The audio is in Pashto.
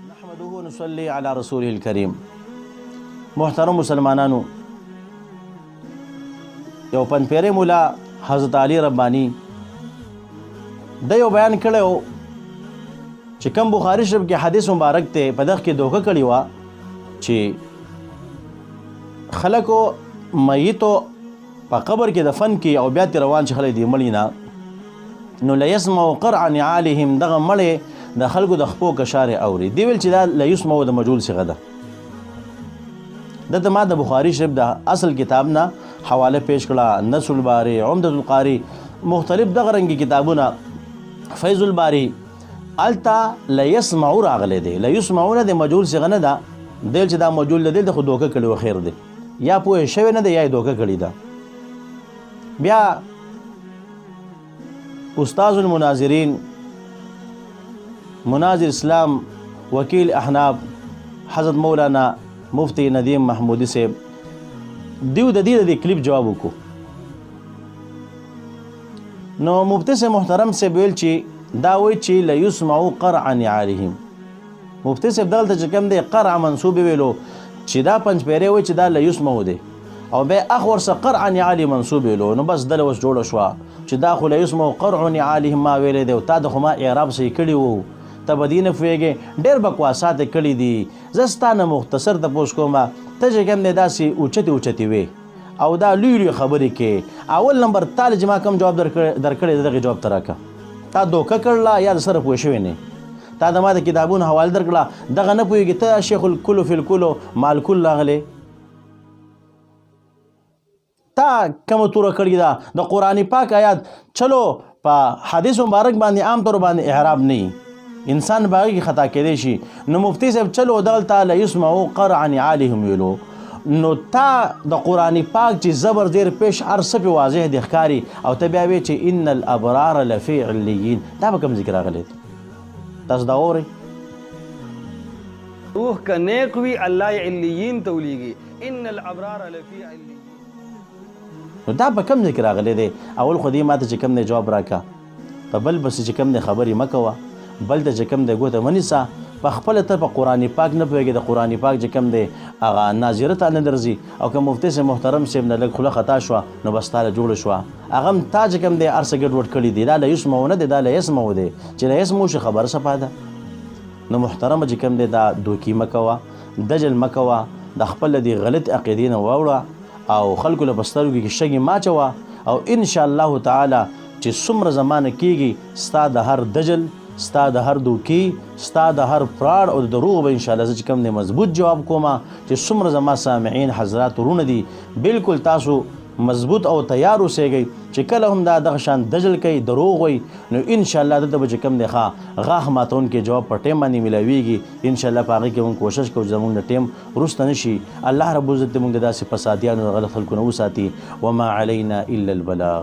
نحمده ونصلي على رسوله الكريم. محترم مسلمانانو، یو پنځپیری مولا حضرت علی ربانی د یو بیان کړی و چې کوم بخاري شریف کې حدیث مبارک ته په دغه کې دوکه کړې وه چې خلکو میتو په قبر کې دفن کې او بیا ترې روان چې خلک دې مړي نه نو لیسمعو قرع نعالهم دغه مړی د خلکو د خپو کشارې اوري. دی ویل چې دا لیسمعو د مجهول صیغه ده. دلته ما د بخاري شریف د اصل کتاب نه حواله پیش کړه، نصر الباری، عمدة القاری، مختلف دغه رنګي کتابونه، فیض الباری. الته لیسمعو راغلی دی. لیسمعو نه د مجهول صیغه نه ده. دل چې دا مجهول ده دلته خو دوکه کړي و خیر دی، یا پوه شوی نه دی یا یې دوکه کړې ده. بیا استاذ المناظرین، مناظر اسلام، وکیل احناف حضرت مولانا مفتی ندیم محمودی صاحب دیو د دې کلیپ جواب وکړو. نو مفتی صاحب محترم صاحب ویل چې دا وایي چې لیسمعو قرع نعالهم. مفتی صاحب دلته چې کوم دی قرع منصوب ویلو چې دا پنځپیری وایي چې دا لیسمعو دی، او بیا اخ ورسه قرع نعالي منصوب ویلو، نو بس دله اوس جوړه شوه چې دا خو لیسمعو قرع نعالهم ما ویلی دی او تا د خو ما اعراب صحیح کړي وو، ته به دې نه پوهېږې. ډېر بکواسات یې کړي دي. زه ستا نه مختصر تپوس کوم، ته چې کوم دی داسې اوچتې اوچتې وې او دا لوی لوی خبرې کې. اول نمبر تا چې ما کوم جواب درکړی د دغې جواب ته راکړه. تا دوکه کړله یا د سره پوه شوی نه؟ تا د ما د کتابونو حواله درکړه، دغه نه پوهېږي، ته شیخ الکلو فی الکلو مع الکل راغلی. تا کومه توره کړې ده د قرآن پاک آیات چلو په حدیث مبارک باندې عام طور باندې اعراب نه وي، انسان باغی کې خطا کېدی شي. نو مفتی صاحب چلو دلته لیسمعو قرع نعالهم ویلو، نو تا د قرآن پاک چې زبر زیر پیش هر څه پې واضح دی ښکاري، او ته بیا وایې چې ان الابرار لفی علیین. دا به کوم ذکر راغلی دی؟ تاسو دا اورئ؟ روح که نیک وي الله یې علیین ته ولیږي، ان الابرار لفی علیین. نو دا په کوم ځای کې راغلی دی؟ اول خو دې ماته چې کوم دی جواب راکړه، په بل پسې چې کوم دی خبرې مه کوه، بل ته چې کوم دی ګوته مه نیسه. په خپله ته په قرآن پاک نه پوهېږې، د قرآن پاک چې کوم دی هغه ناظره ته نه درځي، او که مفتي صاحب محترم صاحب نه لږ خوله خطا شوه نو بس تاله جوړه شوه. هغه هم تا چې کوم دی هر څه ګډوډ کړي دي. دا لیسمعو نه دی، دا لیسمعو دی. چې لیسمعو شي خبره څه فایده؟ نو محترمه چې کوم دی دا دوکي مه کوه، دجل مه کوه، د خپل دې غلط عقیدې نه واوړه او خلکو له په سترګو کې شګې مه اچوه. او انشاءالله تعالی چې څومره زمانه کېږي ستا د هر دجل، ستا د هر دوکي، ستا د هر فراډ او د دروغ به انشاءالله زه چې کوم دی مضبوط جواب کومه. چې څومره زما سامعین حضرات ورونه دي، بالکل تاسو مضبوط او تیار اوسېږئ چې کله هم دا دغه شان دجل کوي، دروغ وایي، نو انشاءالله دلته به چې کوم دی غاښ ماتونکی جواب په ټیم باندې میلاویږي. انشاءالله په هغې کې موږ کوشش کوو چې زموږ نه ټیم وروسته نه شي. الله رب العزت دې موږ د داسې فسادیانو غلط خلکو نه وساتي. وما علینا الا البلاغ.